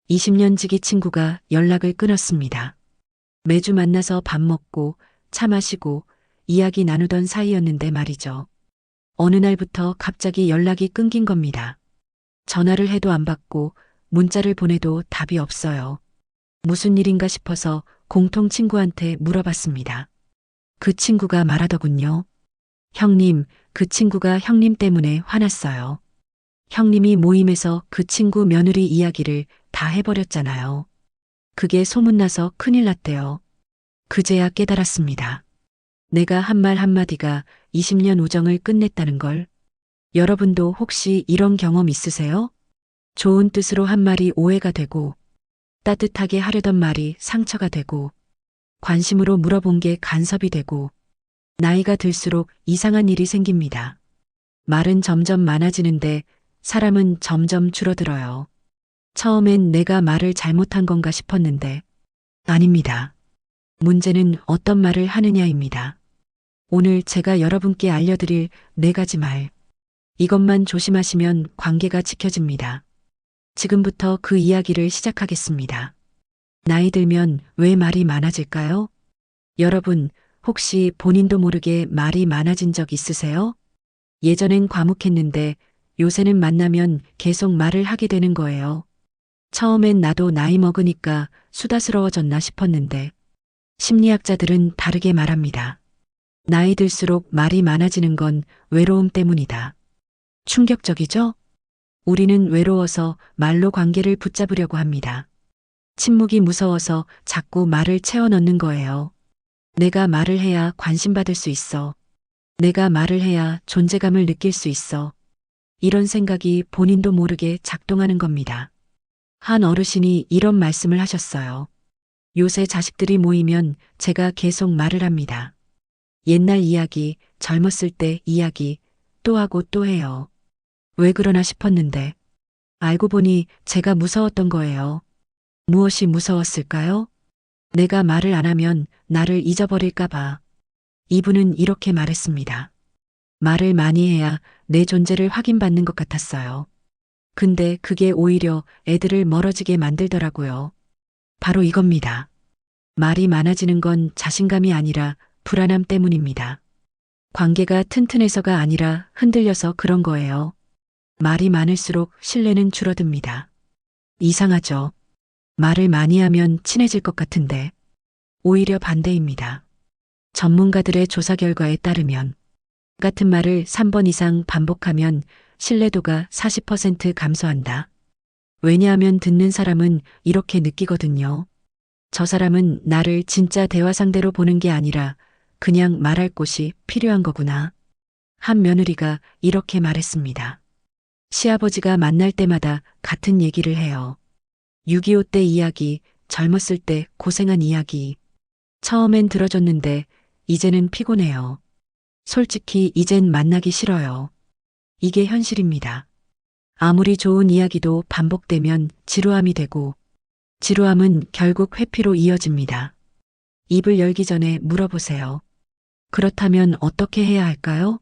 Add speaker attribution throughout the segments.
Speaker 1: 20년 지기 친구가 연락을 끊었습니다. 매주 만나서 밥 먹고 차 마시고 이야기 나누던 사이였는데 말이죠. 어느 날부터 갑자기 연락이 끊긴 겁니다. 전화를 해도 안 받고 문자를 보내도 답이 없어요. 무슨 일인가 싶어서 공통 친구한테 물어봤습니다. 그 친구가 말하더군요. 형님, 그 친구가 형님 때문에 화났어요. 형님이 모임에서 그 친구 며느리 이야기를 다 해버렸잖아요. 그게 소문나서 큰일 났대요. 그제야 깨달았습니다. 내가 한 말 한마디가 20년 우정을 끝냈다는 걸. 여러분도 혹시 이런 경험 있으세요? 좋은 뜻으로 한 말이 오해가 되고, 따뜻하게 하려던 말이 상처가 되고, 관심으로 물어본 게 간섭이 되고, 나이가 들수록 이상한 일이 생깁니다. 말은 점점 많아지는데 사람은 점점 줄어들어요. 처음엔 내가 말을 잘못한 건가 싶었는데, 아닙니다. 문제는 어떤 말을 하느냐입니다. 오늘 제가 여러분께 알려드릴 4가지 말. 이것만 조심하시면 관계가 지켜집니다. 지금부터 그 이야기를 시작하겠습니다. 나이 들면 왜 말이 많아질까요? 여러분, 혹시 본인도 모르게 말이 많아진 적 있으세요? 예전엔 과묵했는데 요새는 만나면 계속 말을 하게 되는 거예요. 처음엔 나도 나이 먹으니까 수다스러워졌나 싶었는데 심리학자들은 다르게 말합니다. 나이 들수록 말이 많아지는 건 외로움 때문이다. 충격적이죠? 우리는 외로워서 말로 관계를 붙잡으려고 합니다. 침묵이 무서워서 자꾸 말을 채워 넣는 거예요. 내가 말을 해야 관심받을 수 있어. 내가 말을 해야 존재감을 느낄 수 있어. 이런 생각이 본인도 모르게 작동하는 겁니다. 한 어르신이 이런 말씀을 하셨어요. 요새 자식들이 모이면 제가 계속 말을 합니다. 옛날 이야기, 젊었을 때 이야기, 또 하고 또 해요. 왜 그러나 싶었는데, 알고 보니 제가 무서웠던 거예요. 무엇이 무서웠을까요? 내가 말을 안 하면 나를 잊어버릴까봐. 이분은 이렇게 말했습니다. 말을 많이 해야 내 존재를 확인받는 것 같았어요. 근데 그게 오히려 애들을 멀어지게 만들더라고요. 바로 이겁니다. 말이 많아지는 건 자신감이 아니라 불안함 때문입니다. 관계가 튼튼해서가 아니라 흔들려서 그런 거예요. 말이 많을수록 신뢰는 줄어듭니다. 이상하죠? 말을 많이 하면 친해질 것 같은데 오히려 반대입니다. 전문가들의 조사 결과에 따르면 같은 말을 3번 이상 반복하면 신뢰도가 40% 감소한다. 왜냐하면 듣는 사람은 이렇게 느끼거든요. 저 사람은 나를 진짜 대화 상대로 보는 게 아니라 그냥 말할 곳이 필요한 거구나. 한 며느리가 이렇게 말했습니다. 시아버지가 만날 때마다 같은 얘기를 해요. 6.25 때 이야기, 젊었을 때 고생한 이야기. 처음엔 들어줬는데 이제는 피곤해요. 솔직히 이젠 만나기 싫어요. 이게 현실입니다. 아무리 좋은 이야기도 반복되면 지루함이 되고 지루함은 결국 회피로 이어집니다. 입을 열기 전에 물어보세요. 그렇다면 어떻게 해야 할까요?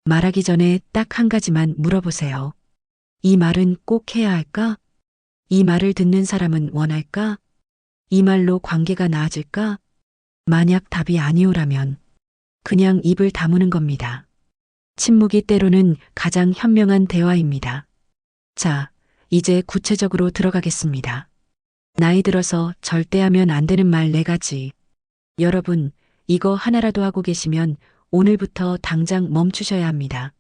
Speaker 1: 말하기 전에 딱 한 가지만 물어보세요. 이 말은 꼭 해야 할까? 이 말을 듣는 사람은 원할까? 이 말로 관계가 나아질까? 만약 답이 아니오라면 그냥 입을 다무는 겁니다. 침묵이 때로는 가장 현명한 대화입니다. 자, 이제 구체적으로 들어가겠습니다. 나이 들어서 절대 하면 안 되는 말 4가지. 여러분, 이거 하나라도 하고 계시면 오늘부터 당장 멈추셔야 합니다.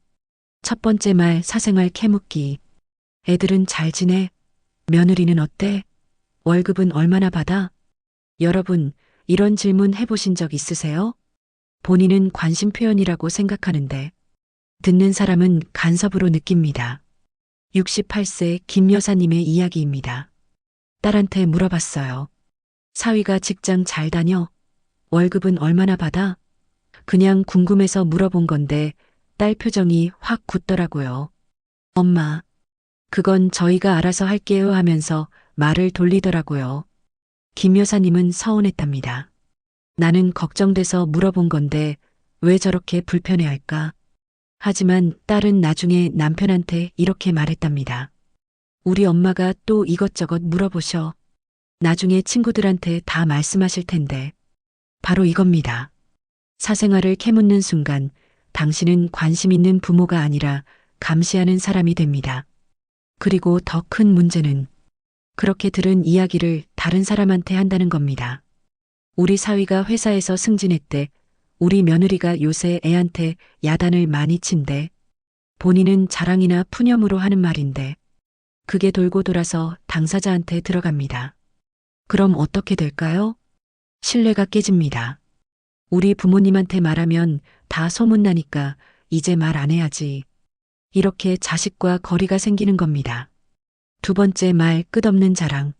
Speaker 1: 첫 번째 말 사생활 캐묻기. 애들은 잘 지내? 며느리는 어때? 월급은 얼마나 받아? 여러분, 이런 질문 해보신 적 있으세요? 본인은 관심 표현이라고 생각하는데 듣는 사람은 간섭으로 느낍니다. 68세 김 여사님의 이야기입니다. 딸한테 물어봤어요. 사위가 직장 잘 다녀? 월급은 얼마나 받아? 그냥 궁금해서 물어본 건데 딸 표정이 확 굳더라고요. 엄마, 그건 저희가 알아서 할게요 하면서 말을 돌리더라고요. 김 여사님은 서운했답니다. 나는 걱정돼서 물어본 건데 왜 저렇게 불편해할까? 하지만 딸은 나중에 남편한테 이렇게 말했답니다. 우리 엄마가 또 이것저것 물어보셔. 나중에 친구들한테 다 말씀하실 텐데. 바로 이겁니다. 사생활을 캐묻는 순간 당신은 관심 있는 부모가 아니라 감시하는 사람이 됩니다. 그리고 더 큰 문제는 그렇게 들은 이야기를 다른 사람한테 한다는 겁니다. 우리 사위가 회사에서 승진했대. 우리 며느리가 요새 애한테 야단을 많이 친대. 본인은 자랑이나 푸념으로 하는 말인데 그게 돌고 돌아서 당사자한테 들어갑니다. 그럼 어떻게 될까요? 신뢰가 깨집니다. 우리 부모님한테 말하면 다 소문나니까 이제 말 안 해야지. 이렇게 자식과 거리가 생기는 겁니다. 두 번째 말 끝없는 자랑.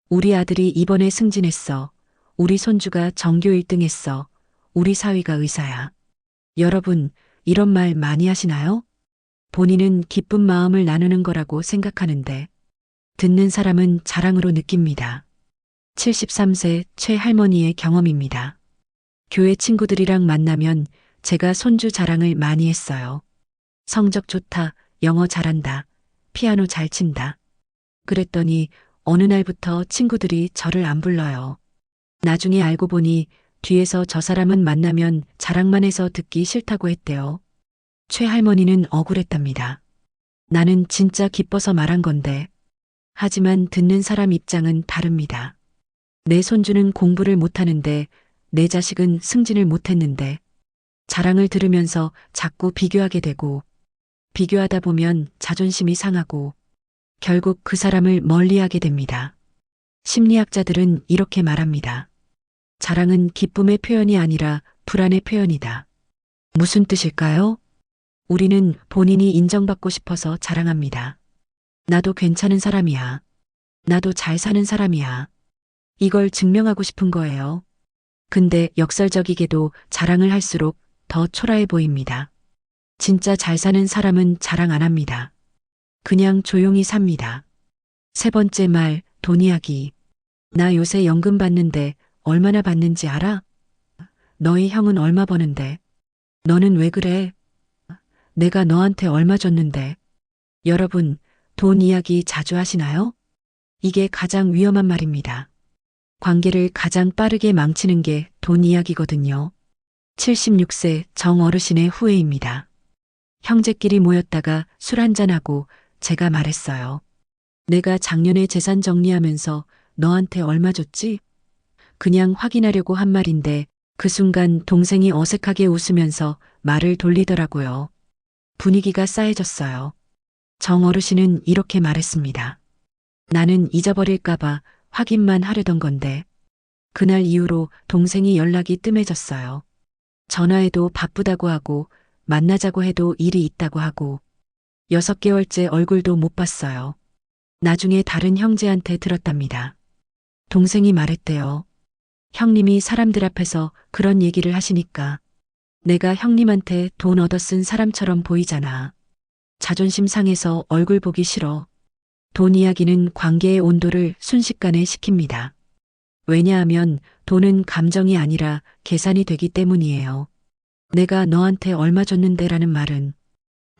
Speaker 1: 우리 아들이 이번에 승진했어. 우리 손주가 전교 1등 했어. 우리 사위가 의사야. 여러분, 이런 말 많이 하시나요? 본인은 기쁜 마음을 나누는 거라고 생각하는데 듣는 사람은 자랑으로 느낍니다. 73세 최 할머니의 경험입니다. 교회 친구들이랑 만나면 제가 손주 자랑을 많이 했어요. 성적 좋다, 영어 잘한다, 피아노 잘 친다. 그랬더니 어느 날부터 친구들이 저를 안 불러요. 나중에 알고 보니 뒤에서 저 사람은 만나면 자랑만 해서 듣기 싫다고 했대요. 최 할머니는 억울했답니다. 나는 진짜 기뻐서 말한 건데. 하지만 듣는 사람 입장은 다릅니다. 내 손주는 공부를 못하는데 내 자식은 승진을 못했는데 자랑을 들으면서 자꾸 비교하게 되고 비교하다 보면 자존심이 상하고 결국 그 사람을 멀리하게 됩니다. 심리학자들은 이렇게 말합니다. 자랑은 기쁨의 표현이 아니라 불안의 표현이다. 무슨 뜻일까요? 우리는 본인이 인정받고 싶어서 자랑합니다. 나도 괜찮은 사람이야. 나도 잘 사는 사람이야. 이걸 증명하고 싶은 거예요. 근데 역설적이게도 자랑을 할수록 더 초라해 보입니다. 진짜 잘 사는 사람은 자랑 안 합니다. 그냥 조용히 삽니다. 세 번째 말, 돈 이야기. 나 요새 연금 받는데 얼마나 받는지 알아? 너희 형은 얼마 버는데? 너는 왜 그래? 내가 너한테 얼마 줬는데? 여러분, 돈 이야기 자주 하시나요? 이게 가장 위험한 말입니다. 관계를 가장 빠르게 망치는 게 돈 이야기거든요. 76세 정 어르신의 후회입니다. 형제끼리 모였다가 술 한잔하고 제가 말했어요. 내가 작년에 재산 정리하면서 너한테 얼마 줬지? 그냥 확인하려고 한 말인데 그 순간 동생이 어색하게 웃으면서 말을 돌리더라고요. 분위기가 싸해졌어요. 정 어르신은 이렇게 말했습니다. 나는 잊어버릴까봐 확인만 하려던 건데. 그날 이후로 동생이 연락이 뜸해졌어요. 전화해도 바쁘다고 하고 만나자고 해도 일이 있다고 하고 6개월째 얼굴도 못 봤어요. 나중에 다른 형제한테 들었답니다. 동생이 말했대요. 형님이 사람들 앞에서 그런 얘기를 하시니까 내가 형님한테 돈 얻어 쓴 사람처럼 보이잖아. 자존심 상해서 얼굴 보기 싫어. 돈 이야기는 관계의 온도를 순식간에 식힙니다. 왜냐하면 돈은 감정이 아니라 계산이 되기 때문이에요. 내가 너한테 얼마 줬는데 라는 말은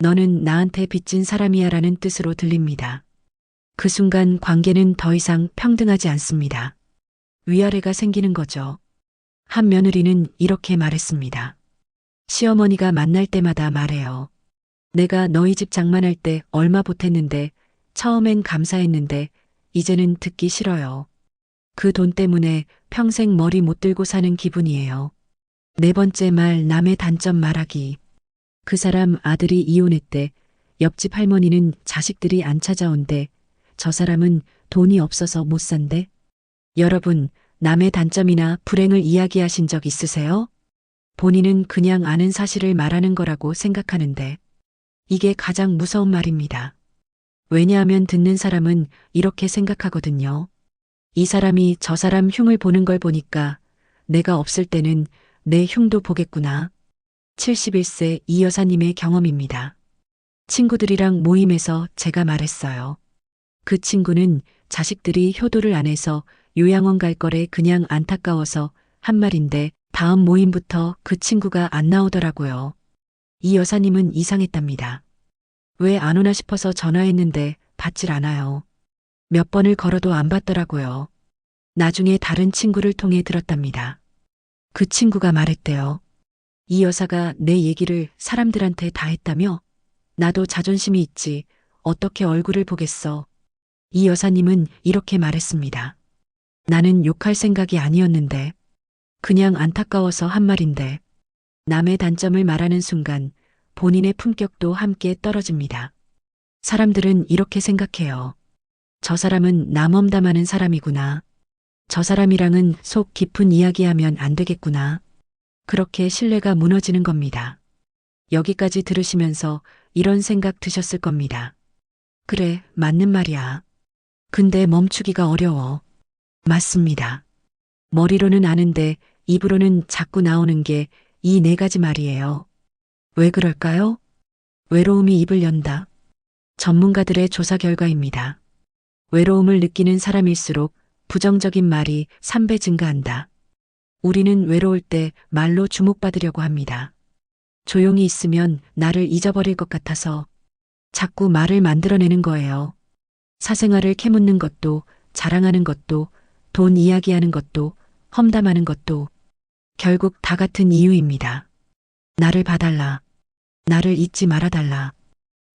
Speaker 1: 너는 나한테 빚진 사람이야 라는 뜻으로 들립니다. 그 순간 관계는 더 이상 평등하지 않습니다. 위아래가 생기는 거죠. 한 며느리는 이렇게 말했습니다. 시어머니가 만날 때마다 말해요. 내가 너희 집 장만할 때 얼마 보탰는데 처음엔 감사했는데 이제는 듣기 싫어요. 그 돈 때문에 평생 머리 못 들고 사는 기분이에요. 네 번째 말, 남의 단점 말하기. 그 사람 아들이 이혼했대. 옆집 할머니는 자식들이 안 찾아온대. 저 사람은 돈이 없어서 못 산대. 여러분, 남의 단점이나 불행을 이야기하신 적 있으세요? 본인은 그냥 아는 사실을 말하는 거라고 생각하는데 이게 가장 무서운 말입니다. 왜냐하면 듣는 사람은 이렇게 생각하거든요. 이 사람이 저 사람 흉을 보는 걸 보니까 내가 없을 때는 내 흉도 보겠구나. 71세 이 여사님의 경험입니다. 친구들이랑 모임에서 제가 말했어요. 그 친구는 자식들이 효도를 안 해서 요양원 갈 거래 그냥 안타까워서 한 말인데 다음 모임부터 그 친구가 안 나오더라고요. 이 여사님은 이상했답니다. 왜 안 오나 싶어서 전화했는데 받질 않아요. 몇 번을 걸어도 안 받더라고요. 나중에 다른 친구를 통해 들었답니다. 그 친구가 말했대요. 이 여사가 내 얘기를 사람들한테 다 했다며? 나도 자존심이 있지. 어떻게 얼굴을 보겠어. 이 여사님은 이렇게 말했습니다. 나는 욕할 생각이 아니었는데, 그냥 안타까워서 한 말인데, 남의 단점을 말하는 순간 본인의 품격도 함께 떨어집니다. 사람들은 이렇게 생각해요. 저 사람은 남엄담하는 사람이구나. 저 사람이랑은 속 깊은 이야기하면 안 되겠구나. 그렇게 신뢰가 무너지는 겁니다. 여기까지 들으시면서 이런 생각 드셨을 겁니다. 그래, 맞는 말이야. 근데 멈추기가 어려워. 맞습니다. 머리로는 아는데 입으로는 자꾸 나오는 게 이 네 가지 말이에요. 왜 그럴까요? 외로움이 입을 연다. 전문가들의 조사 결과입니다. 외로움을 느끼는 사람일수록 부정적인 말이 3배 증가한다. 우리는 외로울 때 말로 주목받으려고 합니다. 조용히 있으면 나를 잊어버릴 것 같아서 자꾸 말을 만들어내는 거예요. 사생활을 캐묻는 것도, 자랑하는 것도, 돈 이야기하는 것도, 험담하는 것도 결국 다 같은 이유입니다. 나를 봐달라. 나를 잊지 말아달라.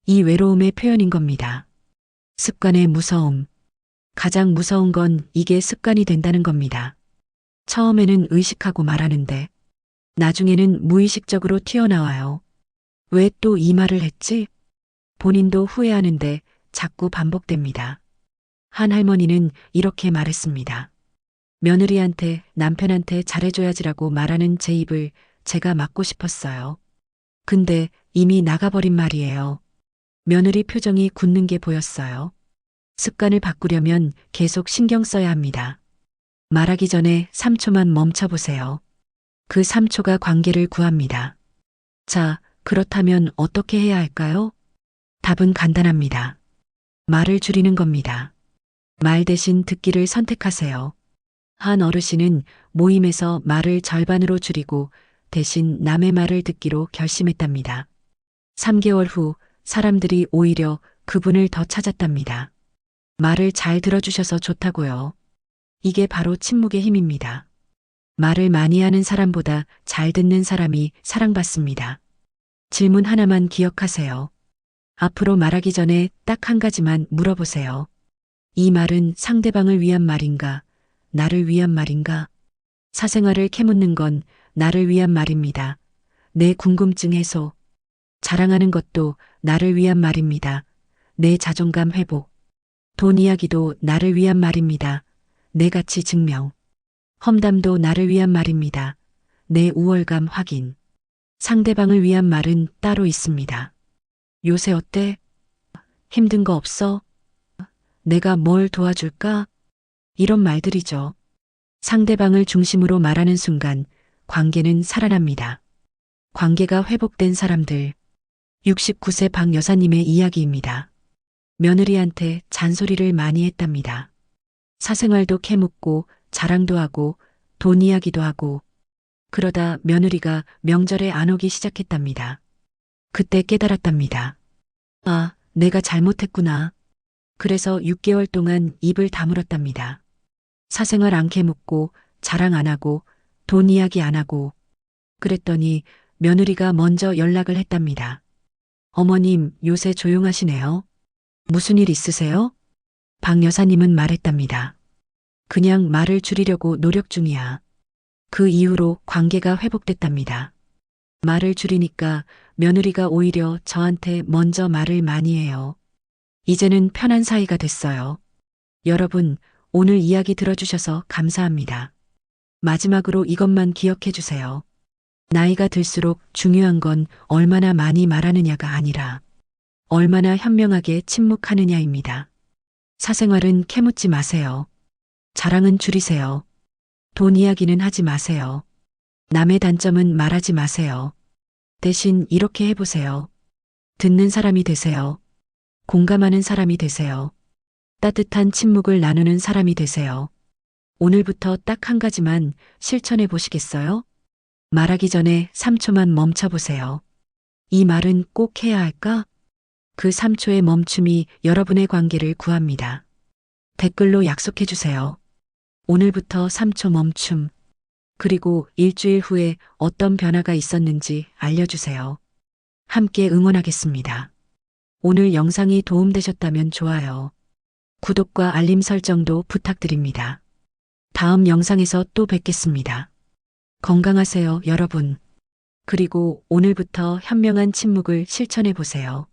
Speaker 1: 이 외로움의 표현인 겁니다. 습관의 무서움. 가장 무서운 건 이게 습관이 된다는 겁니다. 처음에는 의식하고 말하는데 나중에는 무의식적으로 튀어나와요. 왜 또 이 말을 했지? 본인도 후회하는데 자꾸 반복됩니다. 한 할머니는 이렇게 말했습니다. 며느리한테 남편한테 잘해줘야지라고 말하는 제 입을 제가 막고 싶었어요. 근데 이미 나가버린 말이에요. 며느리 표정이 굳는 게 보였어요. 습관을 바꾸려면 계속 신경 써야 합니다. 말하기 전에 3초만 멈춰보세요. 그 3초가 관계를 구합니다. 자, 그렇다면 어떻게 해야 할까요? 답은 간단합니다. 말을 줄이는 겁니다. 말 대신 듣기를 선택하세요. 한 어르신은 모임에서 말을 절반으로 줄이고 대신 남의 말을 듣기로 결심했답니다. 3개월 후 사람들이 오히려 그분을 더 찾았답니다. 말을 잘 들어주셔서 좋다고요. 이게 바로 침묵의 힘입니다. 말을 많이 하는 사람보다 잘 듣는 사람이 사랑받습니다. 질문 하나만 기억하세요. 앞으로 말하기 전에 딱 한 가지만 물어보세요. 이 말은 상대방을 위한 말인가? 나를 위한 말인가? 사생활을 캐묻는 건 나를 위한 말입니다. 내 궁금증 해소. 자랑하는 것도 나를 위한 말입니다. 내 자존감 회복. 돈 이야기도 나를 위한 말입니다. 내 가치 증명. 험담도 나를 위한 말입니다. 내 우월감 확인. 상대방을 위한 말은 따로 있습니다. 요새 어때? 힘든 거 없어? 내가 뭘 도와줄까? 이런 말들이죠. 상대방을 중심으로 말하는 순간 관계는 살아납니다. 관계가 회복된 사람들. 69세 박 여사님의 이야기입니다. 며느리한테 잔소리를 많이 했답니다. 사생활도 캐묻고 자랑도 하고 돈 이야기도 하고 그러다 며느리가 명절에 안 오기 시작했답니다. 그때 깨달았답니다. 아, 내가 잘못했구나. 그래서 6개월 동안 입을 다물었답니다. 사생활 안 캐묻고 자랑 안 하고 돈 이야기 안 하고 그랬더니 며느리가 먼저 연락을 했답니다. 어머님, 요새 조용하시네요. 무슨 일 있으세요? 박 여사님은 말했답니다. 그냥 말을 줄이려고 노력 중이야. 그 이후로 관계가 회복됐답니다. 말을 줄이니까 며느리가 오히려 저한테 먼저 말을 많이 해요. 이제는 편한 사이가 됐어요. 여러분, 오늘 이야기 들어주셔서 감사합니다. 마지막으로 이것만 기억해 주세요. 나이가 들수록 중요한 건 얼마나 많이 말하느냐가 아니라 얼마나 현명하게 침묵하느냐입니다. 사생활은 캐묻지 마세요. 자랑은 줄이세요. 돈 이야기는 하지 마세요. 남의 단점은 말하지 마세요. 대신 이렇게 해보세요. 듣는 사람이 되세요. 공감하는 사람이 되세요. 따뜻한 침묵을 나누는 사람이 되세요. 오늘부터 딱 한 가지만 실천해 보시겠어요? 말하기 전에 3초만 멈춰보세요. 이 말은 꼭 해야 할까? 그 3초의 멈춤이 여러분의 관계를 구합니다. 댓글로 약속해주세요. 오늘부터 3초 멈춤. 그리고 일주일 후에 어떤 변화가 있었는지 알려주세요. 함께 응원하겠습니다. 오늘 영상이 도움되셨다면 좋아요. 구독과 알림 설정도 부탁드립니다. 다음 영상에서 또 뵙겠습니다. 건강하세요, 여러분. 그리고 오늘부터 현명한 침묵을 실천해 보세요.